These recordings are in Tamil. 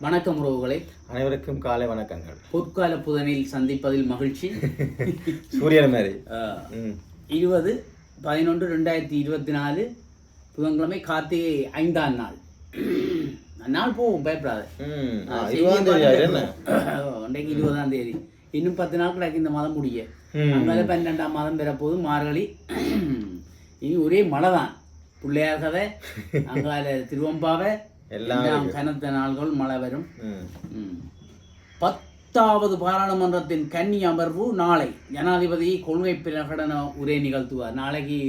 வணக்கம் உறவுகளை, அனைவருக்கும் காலை வணக்கங்கள். பொற்கால புதனில் சந்திப்பதில் மகிழ்ச்சி. சூரியன் மாதிரி 20/11/2024 புதன்கிழமை கார்த்திகை 5ஆம் நாள். நாள் போகும், பயப்படாத. இன்றைக்கு 20ஆம் தேதி. இன்னும் 10 நாள் கிடக்கு இந்த மாதம் முடிய. அங்கே 12ஆம் மாதம் பெறப்போது மார்கழி. இனி ஒரே மழை தான். பிள்ளையார் கதை, அங்கால திருவம்பாவை எல்லாம் கனத்த நாள்கள் மழை வரும். 10வது பாராளுமன்றத்தின் கன்னி அமர்வு நாளை. ஜனாதிபதி கொள்கை பிரகடன உரை நிகழ்த்துவார். நாளைக்கு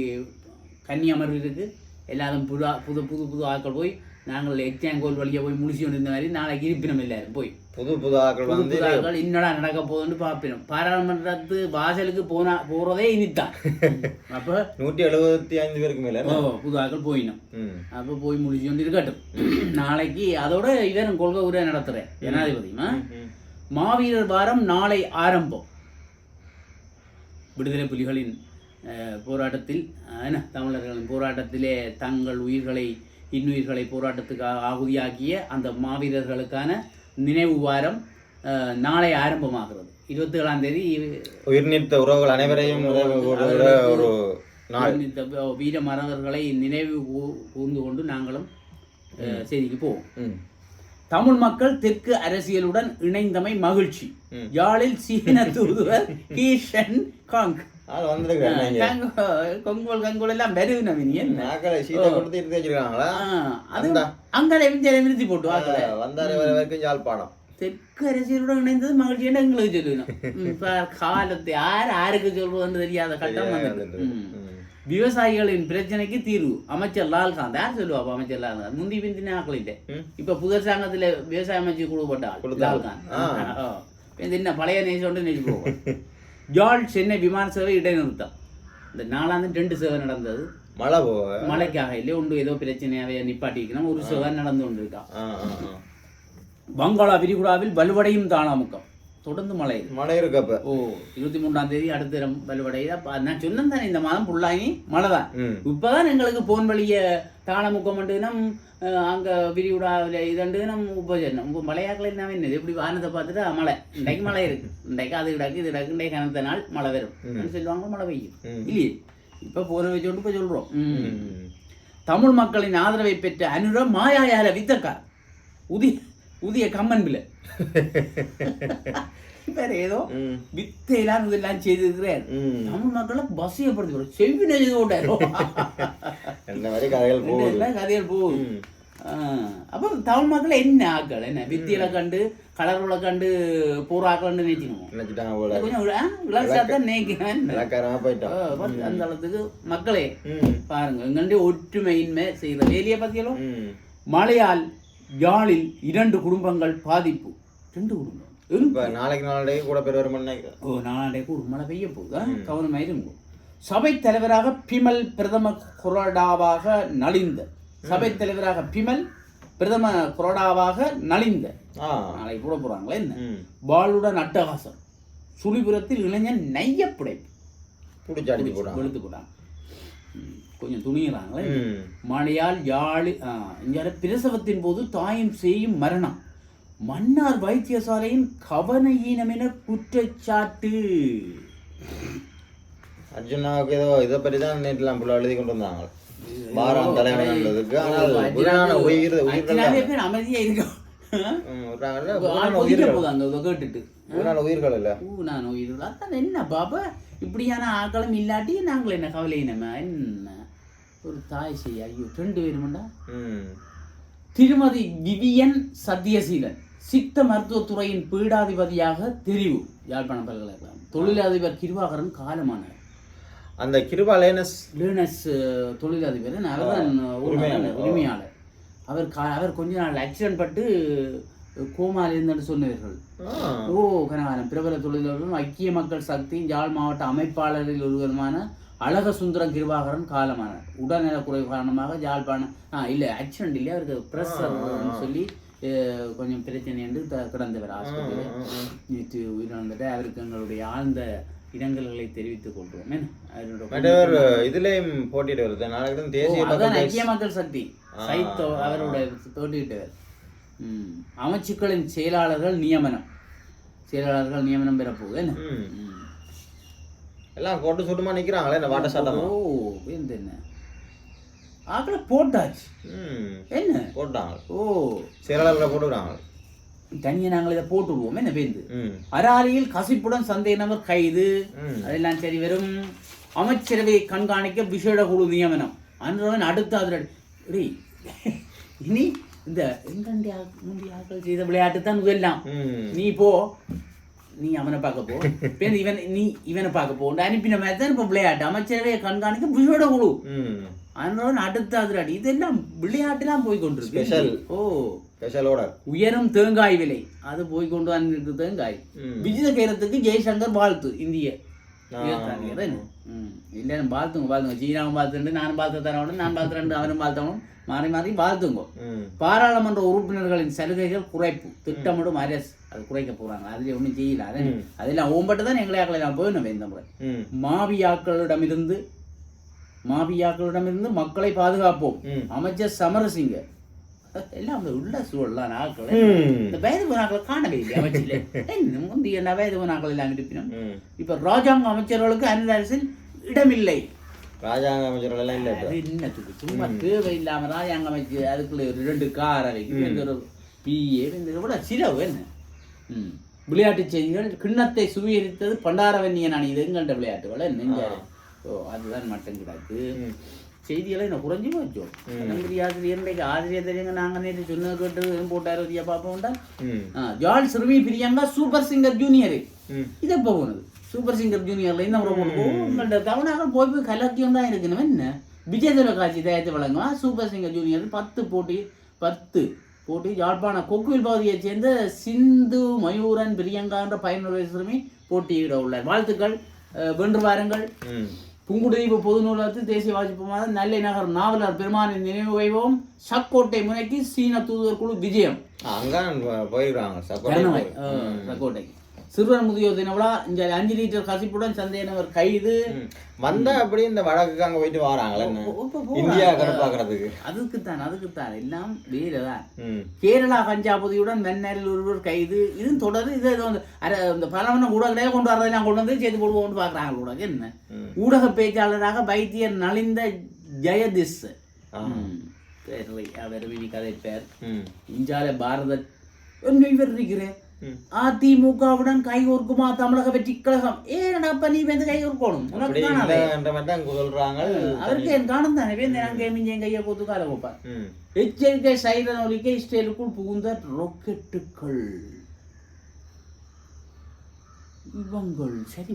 கன்னி அமர்வு இருக்கு. எல்லாரும் புது புது புது ஆட்கள் போய், நாங்கள் எக்ஸாங்கோல் வழியாக போய் முடிச்சு கொண்டிருந்த மாதிரி நாளைக்கு இருப்பினம் எல்லாரும் போய் புது ஆட்கள் என்னடா நடக்க போகுதுன்னு பார்ப்பினோம். பாராளுமன்றத்து வாசலுக்கு போறதே இனித்தான். அப்போ 175 பேருக்கு மேல புது ஆட்கள் போயினோம். அப்போ போய் முடிச்சு கொண்டு இருக்கட்டும். நாளைக்கு அதோட இவரும் கொள்கை உரை நடத்துறேன் ஜனாதிபதி. மாவீரர் வாரம் நாளை ஆரம்பம். விடுதலை புலிகளின் போராட்டத்தில் தமிழர்களின் போராட்டத்திலே தங்கள் உயிர்களை இன்னுயிர்களை போராட்டத்துக்கு ஆகுதியாக்கிய அந்த மாவீரர்களுக்கான நினைவு வாரம் நாளை ஆரம்பமாகிறது. 27ஆம் தேதி உயிர்நீத்த உறவுகள் அனைவரையும் ஒரு வீர மறவர்களை நினைவு கூர்ந்து கொண்டு நாங்களும் செய்திக்கு போவோம். தமிழ் மக்கள் தெற்கு அரசியலுடன் இணைந்தமை மகிழ்ச்சி. யாழில் சீன தூதுவர் கீஷன் காங் கொங்கோல் கங்கோல் எல்லாம் நிறுத்தி போட்டு யாழ்ப்பாணம் தெற்கு அரசியலுடன் இணைந்தது மகிழ்ச்சி என்று எங்களுக்கு சொல்லணும். காலத்தை யாருக்கு சொல்வதுன்னு தெரியாத கட்டம் வந்தது. விவசாயிகளின் பிரச்சனைக்கு தீர்வு அமைச்சர் லால்காந்த். யார் சொல்லுவா அமைச்சர் லால்காந்த்? முந்தி பிந்தின ஆக்கள் இல்லை. இப்ப புதர் சங்கத்துல விவசாய அமைச்சு கொடுப்பட்ட லால்காந்த். என்ன பழைய நேசம் நினைச்சு போவோம். யாழ் சென்னை விமான சேவை இடைநிறுத்தம். இந்த 4ஆம் தேதி 2 சேவை நடந்தது. மழைக்காக இல்லை, ஒன்று ஏதோ பிரச்சனையாவே நிப்பாட்டி வைக்கணும். ஒரு சேவை நடந்து கொண்டு இருக்கா. வங்காள விரிகுடாவில் வலுவடையும் தானாமுக்கம். தொடர்ந்து மழை இருக்கு. அப்ப 23ஆம் தேதி அடுத்த வலுவடையுது. நான் சொன்னேன் தானே, இந்த மாதம் ஃபுல்லாகி மழை தான். இப்பதான் எங்களுக்கு போன் வழிய தாளமுக்கம் நம் அங்க விரிகுடாவில் இதண்டு நம் உபஜனம் மழையாக்கள் என்ன என்னது எப்படி வானத்தை பார்த்துட்டு மழை இன்றைக்கு மழை இருக்கு, இன்றைக்கு அது கிடக்கு இது கிடக்கு, இன்றைக்கு கனத்த நாள் மழை வரும் சொல்லுவாங்க. மழை பெய்யும் இல்லையே. இப்ப போன வச்சோண்டு இப்ப சொல்றோம். தமிழ் மக்களின் ஆதரவை பெற்ற அனுர மாயாயால வித்தக்கார் உதிய கம்மன் பிள்ளை வேற ஏதோ வித்தையெல்லாம் இதெல்லாம் செய்திருக்கிறார். தமிழ் மக்களை வசியப்படுத்தி செவ்வினை கதைகள் போகுது. அப்ப தமிழ் மக்களை என்ன ஆக்கள் என்ன வித்தியில கண்டு கலர்ல கண்டு போராக்கள் நினைச்சுக்கணும். கொஞ்சம் அந்த அளவுக்கு மக்களே பாருங்க, எங்கள்டே ஒற்றுமையின்மை செய்யற வேலையை பத்தியலும். மழையால் யாழில் 2 குடும்பங்கள் பாதிப்பு. 2 குடும்பம் நாளைக்கு கூட பெறுவார். நாளைக்கு ஒரு மழை பெய்ய போகுதா, கவனமாக இருக்கும். சபை தலைவராக பிமல் பிரதம கொறடாவாக நலிந்த. சபை தலைவராக பிமல் பிரதம கொறடாவாக நலிந்த. நாளைக்கு கூட போறாங்களே என்ன. வாளுடன் அட்டகாசம். சுழிபுரத்தில் இளைஞன் நைய புடைப்பு வெளுத்து போட்டாங்க. கொஞ்சம் துணிகிறாங்களே. மழையால் யாழ் பிரசவத்தின் போது தாயும் செய்யும் மரணம். மன்னார் வைத்தியசாலையின் கவன ஈனம் என குற்றச்சாட்டு. அர்ஜுனாவுக்கு ஏதோ இதை பற்றி தான் நேற்றுலாம் எழுதி கொண்டு வந்தாங்க. அமைதியா இருக்கும் கேட்டுட்டு உயிர்கள் இல்ல உயிர்கள். அதான் என்ன பாப்பா இப்படியான ஆக்களும் இல்லாட்டி நாங்கள் என்ன கவலை நம்ம என்ன ஒரு தாய் செய்ய. ஐயோ 2 பேருமாண்டா. திருமதி விவியன் சத்யசீலன் சித்த மருத்துவத்துறையின் பீடாதிபதியாக தெரிவு. யாழ்ப்பாணம் பல்கலைக்கழகம். தொழிலதிபர் கிருபாகரன் காலமானார். அந்த கிருபா லேனஸ் தொழிலதிபர் அவர்தான் உரிமையாளர். அவர் கொஞ்ச நாள் ஆக்சிடென்ட் பட்டு கோமால் இருந்தன்னு சொன்னவர்கள். கனகாலம் பிரபல தொழிலாளர்களும் ஐக்கிய மக்கள் சக்தி யாழ் மாவட்ட அமைப்பாளரில் ஒருவருமான அழக சுந்தரம் கிருபாகரன் காலமானார். உடல்நல குறைவு காரணமாக யாழ்ப்பாணம் இல்லை ஆக்சிடென்ட் இல்லையா, அவருக்கு பிரஷர் சொல்லி கொஞ்சம் பிரச்சனை என்று கிடந்தவர் ஆஸ்பத்திரியில். நேற்று உயிரிழந்துட்டு அவருக்கு எங்களுடைய ஆழ்ந்த இரங்கல்களை தெரிவித்துக் கொள்வோம். இதுலயும் போட்டிட்டு வருது. நாளைக்கு தேசிய ஐக்கிய மக்கள் சக்தி அவரோட போட்டியிட்டவர். அமைச்சுக்களின் செயலாளர்கள் நியமனம் பெறப்போகுது என்ன எல்லாம் கோட்டு சுட்டுமா நிக்கிறாங்களே இந்த வாட்ட சாட்டமா. ஓ என்ன ஆக்களை போட்டாச்சு என்ன போட்டாங்க. ஓ செயலாளர்களை போட்டுக்கிறாங்க. தனியாக நாங்கள் இதை போட்டுடுவோம் என்ன பேருந்து. அராலியில் கசிப்புடன் சந்தேக நபர் கைது. அதெல்லாம் சரி. வெறும் அமைச்சரவையை கண்காணிக்க விசேட குழு நியமனம் அன்றவன் அடுத்த அதிரடி. இனி இந்த முந்தைய ஆட்கள் செய்த விளையாட்டு தான் இதெல்லாம். நீ போ, நீ அவனை பார்க்க போ, இவன் நீ இவனை பார்க்க போ அனுப்பின மாதிரி தான் இப்போ விளையாட்டு. அமைச்சரவையை கண்காணிக்க விசேட குழு அன்றவன் அடுத்த அதிரடி. இதெல்லாம் விளையாட்டுலாம் போய் கொண்டிருக்கு. ஓ உயரும் தேங்காய் விலை அது போய் கொண்டு வந்து தேங்காய். விஜித கேரத்துக்கு ஜெய்சங்கர் வாழ்த்து. இந்திய இல்ல வாழ்த்துங்க சீனாவும் வாழ்த்துண்டு நானும் வாழ்த்து தரவனும் நான் வாழ்த்துறேன் அவனும் வாழ்த்தவனும் மாறி மாறி வாழ்த்துங்க. பாராளுமன்ற உறுப்பினர்களின் சலுகைகள் குறைப்பு திட்டமிடும் அரசு. அது குறைக்க போறாங்க. அதுல ஒண்ணும் செய்யல. அதெல்லாம் ஓம்பட்டு தான் எங்களை ஆக்களை நான் போய் நம்ம இந்த முறை மாவியாக்களிடமிருந்து மக்களை பாதுகாப்போம் அமைச்சர் சமரசிங்க. எல்லாம் உள்ள சூழலாம் ஆக்கள். இந்த வயது போனாக்களை காணவே இல்லை அமைச்சில. முந்தைய வயது போனாக்கள் எல்லாம் இருப்பினும் இப்ப ராஜாங்க அமைச்சர்களுக்கு அனில் அரசில் இடமில்லை. ராஜாங்க அமைச்சர்கள் எல்லாம் இல்லை. அது என்னத்துக்கு சும்மா தேவை இல்லாம ராஜாங்க அமைச்சர் அதுக்குள்ள 2 கார் ஒரு பிஏ கூட சிலவு என்ன. விளையாட்டு செய்திகள். கிண்ணத்தை சுவீகரித்தது பண்டாரவன்னியன் அணி. இது எங்கள்ட விளையாட்டுகள் நெஞ்ச. ஓ அதுதான் மட்டும் கிடாது. செய்திகளை நான் குறைஞ்சி போச்சோம். ஆசிரியர் தெரியுங்க. நாங்கள் நேற்று சொன்னது கேட்டு போட்டார் வரியா பார்ப்போம்டா. ஜார்ஜ் சிறுமி பிரியங்கா சூப்பர் சிங்கர் ஜூனியரு இது எப்போ போனது. சூப்பர் சிங்கர் ஜூனியர்ல இந்த உங்கள்கிட்ட தவணாக போய் கலக்கியம் தான் இருக்கணும் என்ன. விஜய் தொலைக்காட்சி தயாரித்து வழங்குவா சூப்பர் சிங்கர் ஜூனியர் 10 போட்டி யாழ்ப்பாண கொக்குவில் பகுதியைச் சேர்ந்த சிந்து மயூரன் பிரியங்கா என்ற 11 வயசு சிறுமி போட்டியிட உள்ளார். வாழ்த்துக்கள், வென்று வாருங்கள். புங்குடுதீவு பொது நூலகத்தில் தேசிய வாசிப்பு நல்லை நகர் நாவலர் பெருமானின் நினைவு வைபவம் சக்கோட்டை முனைக்கு சீன தூதுவர் குழு விஜயம். சக்கோட்டை சிறுவர் முதியோர் தின விழா. இந்த 5 லிட்டர் கசிப்புடன் சந்தேகநபர் கைது. வந்தா அப்படி இந்த வடக்கு அங்க போயிட்டு வராங்களே இந்தியா பாக்குறதுக்கு. அதுக்குத்தான் எல்லாம் வேறதான். கேரளா கஞ்சா பொதியுடன் மன்னரில் ஒருவர் கைது. இது தொடர்ந்து இது இந்த பலவன ஊடகத்தையே கொண்டு வரதெல்லாம் கொண்டு வந்து செய்து போடுவோம்னு பாக்குறாங்க. ஊடகம் என்ன ஊடக பேச்சாளராக வைத்தியர் நலிந்த ஜெயதிஸ் கதை பேர். இந்தியாவில பாரத இவர் இருக்கிறேன். அதிமுகவுடன் கைகோர்க்குமா தமிழக வெற்றி கழகம். ஏனப்ப நீ வந்து கைகோர்க்கணும் அவருக்கு என் காணும் தானே. என் கையை கொத்து கால வைப்பார். எச்சரிக்கை சைரன் ஒலிக்க இஸ்ரேலுக்குள் புகுந்த ராக்கெட்டுகள். இவங்கள் சரி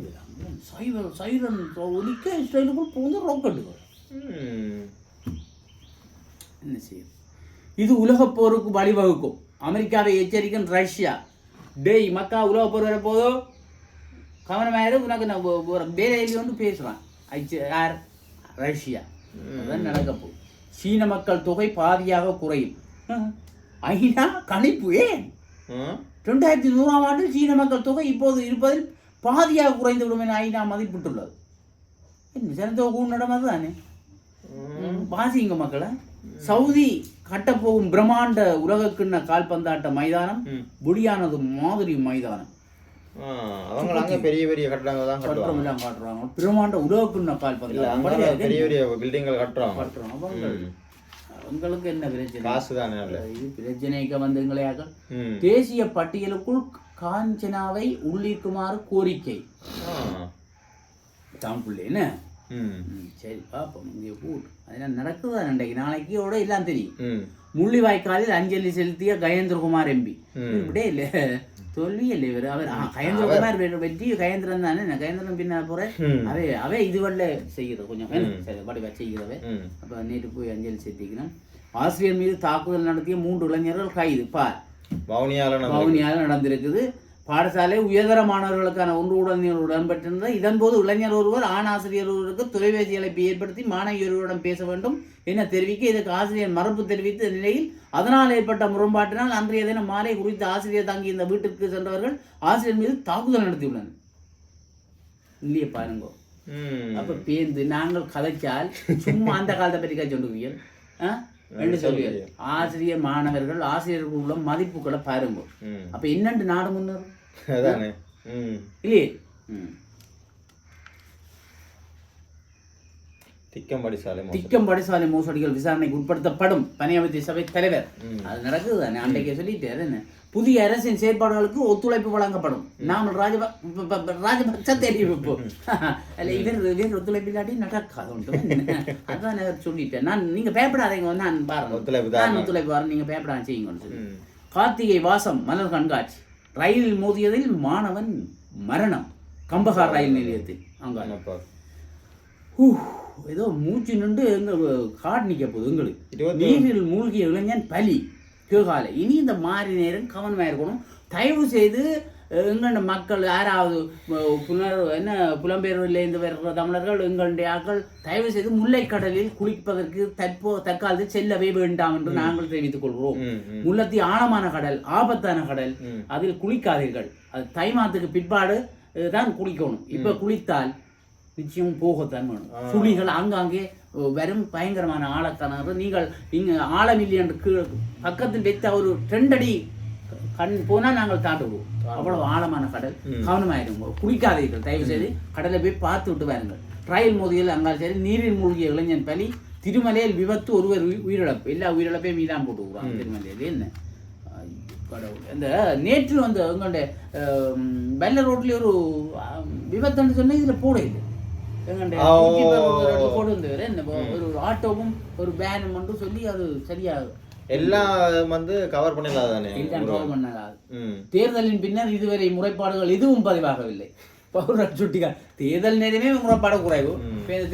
சைரன் ஒலிக்க இஸ்ரேலுக்குள் புகுந்த ராக்கெட்டுகள் என்ன செய்யும். இது உலகப் போருக்கு வழிவகுக்கும். அமெரிக்காவை எச்சரிக்கும் ரஷ்யா. டேய் மக்கா உலக போர் வர போதோ கவனமாயிரு. உனக்கு நான் வேலையில் வந்து பேசுகிறான் யார் ரஷ்யா. அதுதான் நடக்க போகுது. சீன மக்கள் தொகை பாதியாக குறையும். ஐநா கணிப்பு ஏன் 2100ஆம் ஆண்டில் சீன மக்கள் தொகை இப்போது இருப்பதில் பாதியாக குறைந்து விடும் என ஐநா மதிப்பிட்டுள்ளது. என்ன ஜனத்தொகை நடமது தானே. பாசிங்க மக்களை. சவுதி கட்டப்போகும் பிரம்மாண்ட உலகக்கிண்ண கால்பந்தாட்ட மைதானம் புடியானது மாதிரி மைதானம். பெரிய பெரிய கட்டடங்கள் தான் காட்டுறாங்க. பிரம்மாண்ட உலகக்கிண்ண கால்பந்தாட்டம் பெரிய பெரிய பில்டிங்கள் கட்டுறாங்க. அவங்களுக்கு என்ன பிரச்சனை? காசு தானே. இது பிரச்சனைக்கு வந்தவங்களையாக தேசிய பட்டியலுக்குள் காஞ்சனாவை உள்ளிருக்குமாறு கோரிக்கை. தாம்புள்ளே என்ன சரி பாப்போம். இங்கே போட்டு அதெல்லாம் நடக்குதா இன்றைக்கு நாளைக்கோட எல்லாம் தெரியும். முள்ளிவாய்க்காலில் அஞ்சலி செலுத்திய கயேந்திரகுமார் எம்பி. இப்படியே இல்லை தோல்வி இல்லை இவர். அவர் கயேந்திரகுமார் வெற்றி கயேந்திரன் தானே. கயேந்திரன் பின்னா போறேன் அவை இதுவல்ல செய்கிறது கொஞ்சம் படிவா செய்கிறவ. அப்போ நேற்று போய் அஞ்சலி செலுத்திக்கணும். ஆசிரியர் மீது தாக்குதல் நடத்திய 3 இளைஞர்கள் கைது. வவுனியால நடந்திருக்குது. பாடசாலை உயர்தர மாணவர்களுக்கான ஒன்று உடன்பட்டிருந்த இதன்போது இளைஞர் ஒருவர் ஆண் ஆசிரியர் ஒருவருக்கு தொலைபேசி அழைப்பை ஏற்படுத்தி மாணவியருடன் பேச வேண்டும் என தெரிவிக்க இதற்கு ஆசிரியர் மறுப்பு தெரிவித்த நிலையில் அதனால் ஏற்பட்ட முரண்பாட்டினால் அன்றைய தினம் மாலை குறித்த ஆசிரியர் தங்கி இந்த வீட்டிற்கு சென்றவர்கள் ஆசிரியர் மீது தாக்குதல் நடத்தியுள்ளனர். இல்லையே பாருங்க. அப்ப பேருந்து நாங்கள் கதைச்சால் சும்மா அந்த காலத்தை பற்றி கதை சொல்லுவீங்க. என்று சொல்லி ஆசிரியர் மாணவர்கள் ஆசிரியர்கள் உள்ள மதிப்புகளை பாருங்க. அப்ப என்னண்டு நாடு முன்னேறும் இல்லையே. திக்கம்படி சாலை மோசடிகள் விசாரணைக்கு உட்படுத்தப்படும் பணியமைத்து சபை தலைவர். அது நடக்குது தானே, அன்றைக்கே சொல்லிட்டு என்ன புதிய அரசின் செயற்பாடுகளுக்கு ஒத்துழைப்பு வழங்கப்படும். நாங்கள் ராஜபக்ச தெரிவிப்போம். அல்ல இவர் ஒத்துழைப்பு இல்லாட்டி நடக்காது. அதான் சொல்லிட்டேன் நான். நீங்க பயப்படாதீங்க, நான் பாருங்க ஒத்துழைப்பு வரேன், நீங்க பயப்படாத செய்யுங்கன்னு சொல்லி. கார்த்திகை வாசம் மலர் கண்காட்சி. ரயிலில் மோதியதில் மாணவன் மரணம் கம்பஹார் ரயில் நிலையத்தில். அங்க ஏதோ மூச்சு நின்று எங்க காடு நிற்க போகுது. எங்களுக்கு நீரில் மூழ்கிய இளைஞன் பலி கேகால. இனி இந்த மாறி நேரம் கவனமாக இருக்கணும். தயவு செய்து எங்கண்ட மக்கள் யாராவது புலம்பெயர்விலேருந்து வர்ற தமிழர்கள் எங்களுடைய ஆக்கள் தயவு செய்து முல்லைக்கடலில் குளிப்பதற்கு தற்காலத்தில் செல்லவே வேண்டாம் என்று நாங்கள் தெரிவித்துக் கொள்கிறோம். முல்லத்தி ஆழமான கடல், ஆபத்தான கடல், அதில் குளிக்காதீர்கள். அது தை மாதத்துக்கு பிற்பாடு தான் குளிக்கணும். இப்ப குளித்தால் நிச்சயம் போகத்தான் வேணும். சுழிகள் ஆங்காங்கே வரும், பயங்கரமான ஆழக்கான. நீங்கள் இங்கே ஆழமில்லை என்று பக்கத்தில் வைத்த ஒரு 2 அடி கண் போனால் நாங்கள் தாண்டுவோம். அவ்வளவு ஆழமான கடல். கவனமாயிருங்க, குளிக்காதீர்கள் தயவு செய்து. கடலை போய் பார்த்து விட்டு வாருங்கள். ரயில் மோதியில் அங்கால் சரி நீரில் மூழ்கிய இளைஞன் பலி. திருமலையில் விபத்து, ஒருவர் உயிரிழப்பு. எல்லா உயிரிழப்பையும் மீதான் போட்டு விடுவாங்க திருமலையில். என்ன கடவுள். இந்த நேற்று வந்து எங்களுடைய வெள்ள ரோட்லேயே ஒரு விபத்துன்னு சொன்னால் இதில் போட இல்லை. ஒரு ஆட்டோவும் ஒரு வேனும் மட்டும் சொல்லி அது சரியாகும். எல்லாம் வந்து கவர் பண்ணலாதானே. தேர்தலின் பின்னர் இதுவரை முறைப்பாடுகள் எதுவும் பதிவாகவில்லை. தேர்தல் நேரமே முறைப்பாடு குறைவு.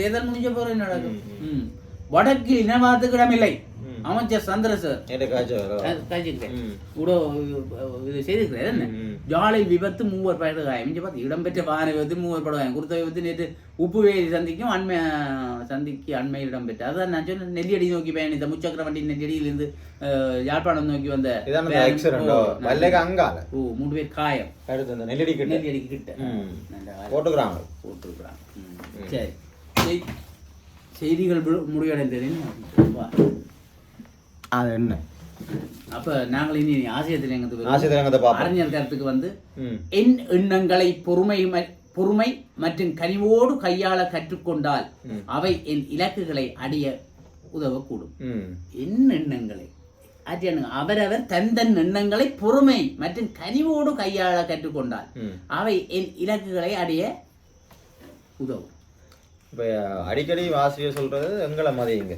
தேர்தல் முடிஞ்ச பிறகு என்ன நடக்கும்? வடக்கு இனவாதத்துக்கு இடமில்லை. அமைச்சர் சந்திரசேகர் இது செய்திருக்கிறார். என்ன ஜாலில் விபத்து 3 பேர் காயம். இடம்பெற்ற வாகன விபத்து 3 படம் கொடுத்த விபத்து நேற்று உப்புவேலி சந்திக்கு அண்மையில் இடம்பெற்ற. அதான் நான் சொன்ன நெல்லியடி நோக்கி பயணித்த முச்சக்கர வண்டி நெல்லியடியிலிருந்து யாழ்ப்பாணம் நோக்கி வந்த 3 பேர் காயம். நெல்லியடிக்கு கிட்ட போட்டுக்கிறாங்க. சரி, செய்திகள் முடிவடைந்தது. அது என்ன? அப்ப நாங்கள் இனி ஆசிரியத்தில் அறிஞர் கருத்துக்கு வந்து என் எண்ணங்களை பொறுமை மற்றும் கனிவோடு கையாள கற்றுக்கொண்டால் அவை என் இலக்குகளை அடைய உதவக்கூடும். என் எண்ணங்களை அவரவர் தன் எண்ணங்களை பொறுமை மற்றும் கனிவோடு கையாள கற்றுக்கொண்டால் அவை என் இலக்குகளை அடைய உதவும். இப்போ அடிக்கடி ஆசிரியர் சொல்றது எங்களை மதியுங்க,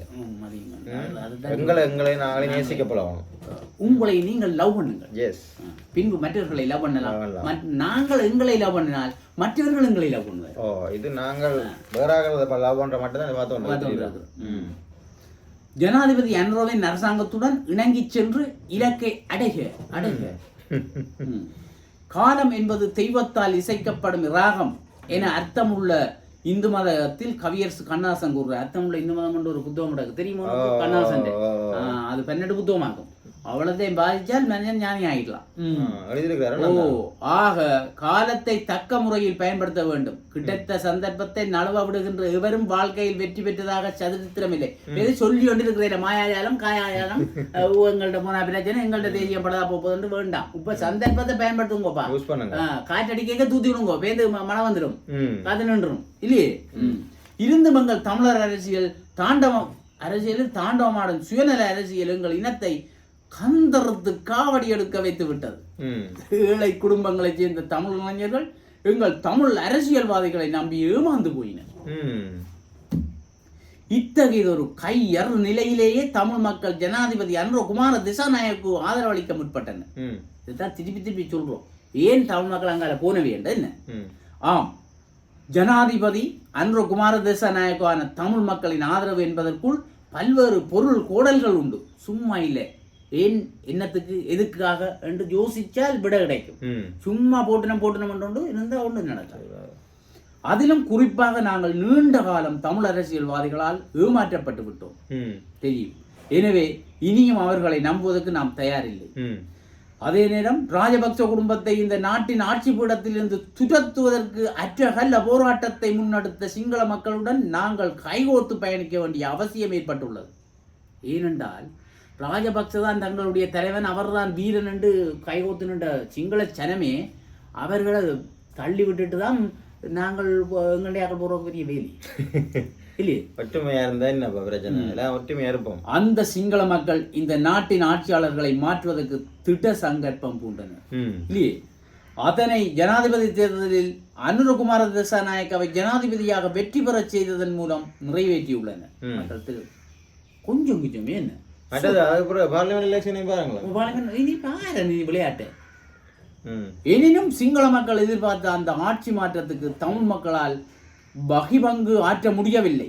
எங்களை நாங்களே நேசிக்க போலாம். உங்களை நீங்கள் லவ் பண்ணுங்கள், பின்பு மற்றவர்களை லவ் பண்ணலாம். நாங்கள் எங்களை லவ் பண்ணினால் மற்றவர்கள் எங்களை லவ் பண்ணுவார். இது நாங்கள் வேற லவ் பண்ற மட்டும் தான். ஜனாதிபதி அன்ரோவின் அரசாங்கத்துடன் இணங்கி சென்று இலக்கை அடைக. காலம் என்பது தெய்வத்தால் இசைக்கப்படும் ராகம் என அர்த்தமுள்ள இந்து மதத்தில் கவியரசு கண்ணாசன் கூறுற அர்த்தமுள்ள இந்து மதம் என்று ஒரு புத்தகம் நடக்கு தெரியுமா கண்ணாசன்? அது 12 புத்தகமாகும். அவ்வளோத்தையும் பாதிச்சால் மனிதன் ஞானி ஆகிடலாம். ஆக காலத்தை தக்க முறையில் பயன்படுத்த வேண்டும். கிடைத்த சந்தர்ப்பத்தை நழுவ விடுகின்ற எவரும் வாழ்க்கையில் வெற்றி பெற்றதாக சரித்திரம் இல்லை. சொல்லி கொண்டிருக்கிற மாயாஜாலம் காயாஜாலம் எங்கள்கிட்ட போனா பிரச்சனை, எங்கள்கிட்ட தேசியம் படதா போகுதுன்னு வேண்டாம். இப்ப சந்தர்ப்பத்தை பயன்படுத்துங்கப்பா. காற்றடிக்க தூத்தி விடுங்கோ, பேருந்து மழை வந்துடும், காத்து நின்றுடும் இல்லையே. இருந்து மங்கள் தமிழர் அரசியலில் தாண்டவமாடும் சுயநல அரசியல் எங்கள் இனத்தை கந்தரத்து காவடி எடுக்க வைத்து விட்டது. ஏழை குடும்பங்களைச் சேர்ந்த தமிழ் இளைஞர்கள் எங்கள் தமிழ் அரசியல்வாதிகளை நம்பி ஏமாந்து போயினர். இத்தகையதொரு கையறு நிலையிலேயே தமிழ் மக்கள் ஜனாதிபதி அன்ரோ குமார திசாநாயக்கு ஆதரவளிக்க முற்பட்டனர். இதுதான் திருப்பி சொல்றோம். ஏன் தமிழ் மக்கள் அங்கால போன வேண்டும் என்ன? ஆம், ஜனாதிபதி அன்ரோ குமார திசாநாயக்கான தமிழ் மக்களின் ஆதரவு என்பதற்குள் பல்வேறு பொருள் கோடல்கள் உண்டு. சும்மா இல்லை. ஏன் என்னத்துக்கு எதுக்காக என்று யோசிச்சால் விட கிடைக்கும். சும்மா போட்டுனம் இருந்தா ஒன்று நடக்காது. அதிலும் குறிப்பாக நாங்கள் நீண்ட காலம் தமிழ் அரசியல்வாதிகளால் ஏமாற்றப்பட்டு விட்டோம் தெரியும். எனவே இனியும் அவர்களை நம்புவதற்கு நாம் தயாரில்லை. அதே நேரம் ராஜபக்ச குடும்பத்தை இந்த நாட்டின் ஆட்சி பீடத்தில் இருந்து துரத்துவதற்கு அற்றகல்ல போராட்டத்தை முன்னெடுத்த சிங்கள மக்களுடன் நாங்கள் கைகோர்த்து பயணிக்க வேண்டிய அவசியம் ஏற்பட்டுள்ளது. ஏனென்றால் ராஜபக்ச தான் தங்களுடைய தலைவன், அவர்தான் வீரன் என்று கைகோத்து நின்ற சிங்கள சனமே அவர்களை தள்ளி விட்டுட்டு தான் நாங்கள் எங்களுடைய ஆக்கள் போகிற பெரிய வேலி இல்லையே. ஒற்றுமையா இருந்தா என்ன பிரச்சனை, எல்லாம் ஒற்றுமையா இருப்போம். அந்த சிங்கள மக்கள் இந்த நாட்டின் ஆட்சியாளர்களை மாற்றுவதற்கு திட்ட சங்கற்பம் பூண்டனர் இல்லையே. அதனை ஜனாதிபதி தேர்தலில் அனுரகுமார திசாநாயக்காவை ஜனாதிபதியாக வெற்றி பெறச் செய்ததன் மூலம் நிறைவேற்றியுள்ளனர். கொஞ்சம் கொஞ்சமே என்ன பார்லிமெண்ட் எலெக்ஷனை பாருங்களேன், இனி பாரு நீ விளையாட்டு. எனினும் சிங்கள மக்கள் எதிர்பார்த்த அந்த ஆட்சி மாற்றத்துக்கு தமிழ் மக்களால் வகிபங்கு ஆற்ற முடியவில்லை.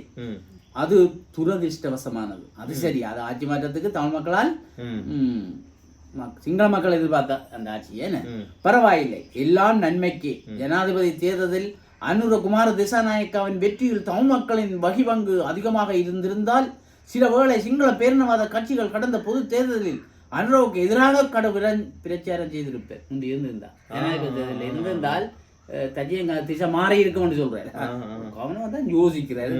அது துரதிருஷ்டவசமானது. அது சரி, அது ஆட்சி மாற்றத்துக்கு தமிழ் மக்களால் சிங்கள மக்கள் எதிர்பார்த்த அந்த ஆட்சி ஏன்னு பரவாயில்லை, எல்லாம் நன்மைக்கு. ஜனாதிபதி தேர்தலில் அனுரகுமார திசாநாயக்காவின் வெற்றியில் தமிழ் மக்களின் வகிபங்கு அதிகமாக இருந்திருந்தால் சில வேளை சிங்கள பேரினவாத கட்சிகள் கடந்த பொது தேர்தலில் அனுரவுக்கு எதிராக பிரச்சாரம் செய்திருப்பார் முன்பு இருந்திருந்தார். ஜனாதிபதி தேர்தலில் இருந்திருந்தால் தஜியங்க திசை மாறி இருக்கும்னு சொல்றாரு. கவனமா தான் யோசிக்கிறாரு.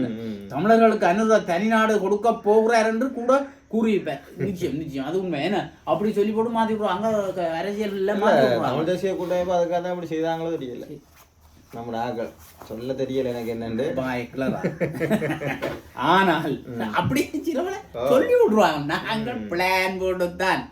தமிழர்களுக்கு அனுர தனிநாடு கொடுக்க போகிறார் என்று கூட கூறியிருப்பார். நிச்சயம் நிச்சயம் அது உண்மை. ஏன்னா அப்படி சொல்லி போட்டு மாற்றி விடுவோம். அங்க அரசியல் இல்ல தமிழ் தேசிய கூட்டமைப்பு அதுக்காக தான் அப்படி செய்தாங்களோ தெரியல. நம்ம ஆக்கள் சொல்ல தெரியல எனக்கு என்னன்னு. ஆனால் அப்படி சிலவளை சொல்லி விடுவாங்க, நாங்கள் பிளான் போட்டுத்தான்.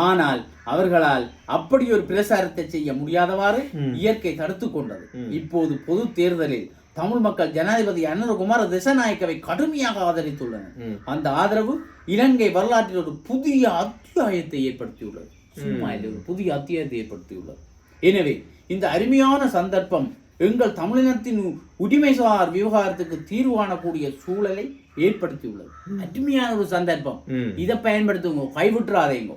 ஆனால் அவர்களால் அப்படி ஒரு பிரசாரத்தை செய்ய முடியாதவாறு இயற்கை தடுத்து கொண்டது. இப்போது பொது தேர்தலில் தமிழ் மக்கள் ஜனாதிபதி அனுரகுமார திசாநாயக்கவை கடுமையாக ஆதரித்துள்ளனர். அந்த ஆதரவு இலங்கை வரலாற்றில் ஒரு புதிய அத்தியாயத்தை ஏற்படுத்தியுள்ளது. சும்மா இல்லை, ஒரு புதிய அத்தியாயத்தை ஏற்படுத்தியுள்ளது. எனவே இந்த அருமையான சந்தர்ப்பம் எங்கள் தமிழினத்தின் உரிமைசார் விவகாரத்துக்கு தீர்வு காணக்கூடிய சூழலை ஏற்படுத்தியுள்ளது. அருமையான ஒரு சந்தர்ப்பம். இதை பயன்படுத்துங்க, கைவிட்டுறாதீங்க.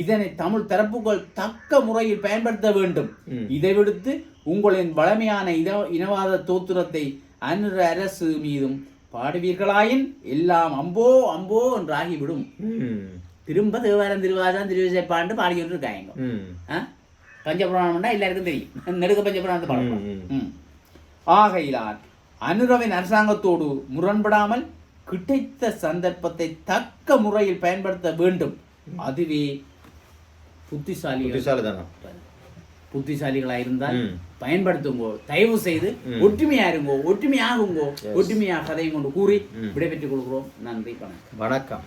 இதனை தமிழ் தரப்புகள் தக்க முறையில் பயன்படுத்த வேண்டும். இதை விடுத்து உங்களின் வளமையான இனவாத தோத்திரத்தை அனுர அரசு மீதும் பாடுவீர்களாயின் எல்லாம் அம்போ அம்போ என்று ஆகிவிடும். திரும்ப தேவாரம் திருவாதான் திருவிசை பாண்டு பாடிக்கிட்டு இருக்காங்க. பஞ்சபுராணம்னா எல்லாருக்கும் தெரியும், நெடுக்க பஞ்சபுராணத்தை பாடலாம். ஆகையிலால் அனுரவின் அரசாங்கத்தோடு முரண்படாமல் கிடைத்த சந்தர்ப்பத்தை தக்க முறையில் பயன்படுத்த வேண்டும். அதுவே புத்திசாலிகளா இருந்தால் பயன்படுத்துங்கோ, தயவு செய்து ஒற்றுமையா இருங்கோ, ஒற்றுமையாகுங்கோ, ஒற்றுமையாக கதையும் கொண்டு கூறி விடைபெற்றுக் கொள்கிறோம். நன்றி, வணக்கம்.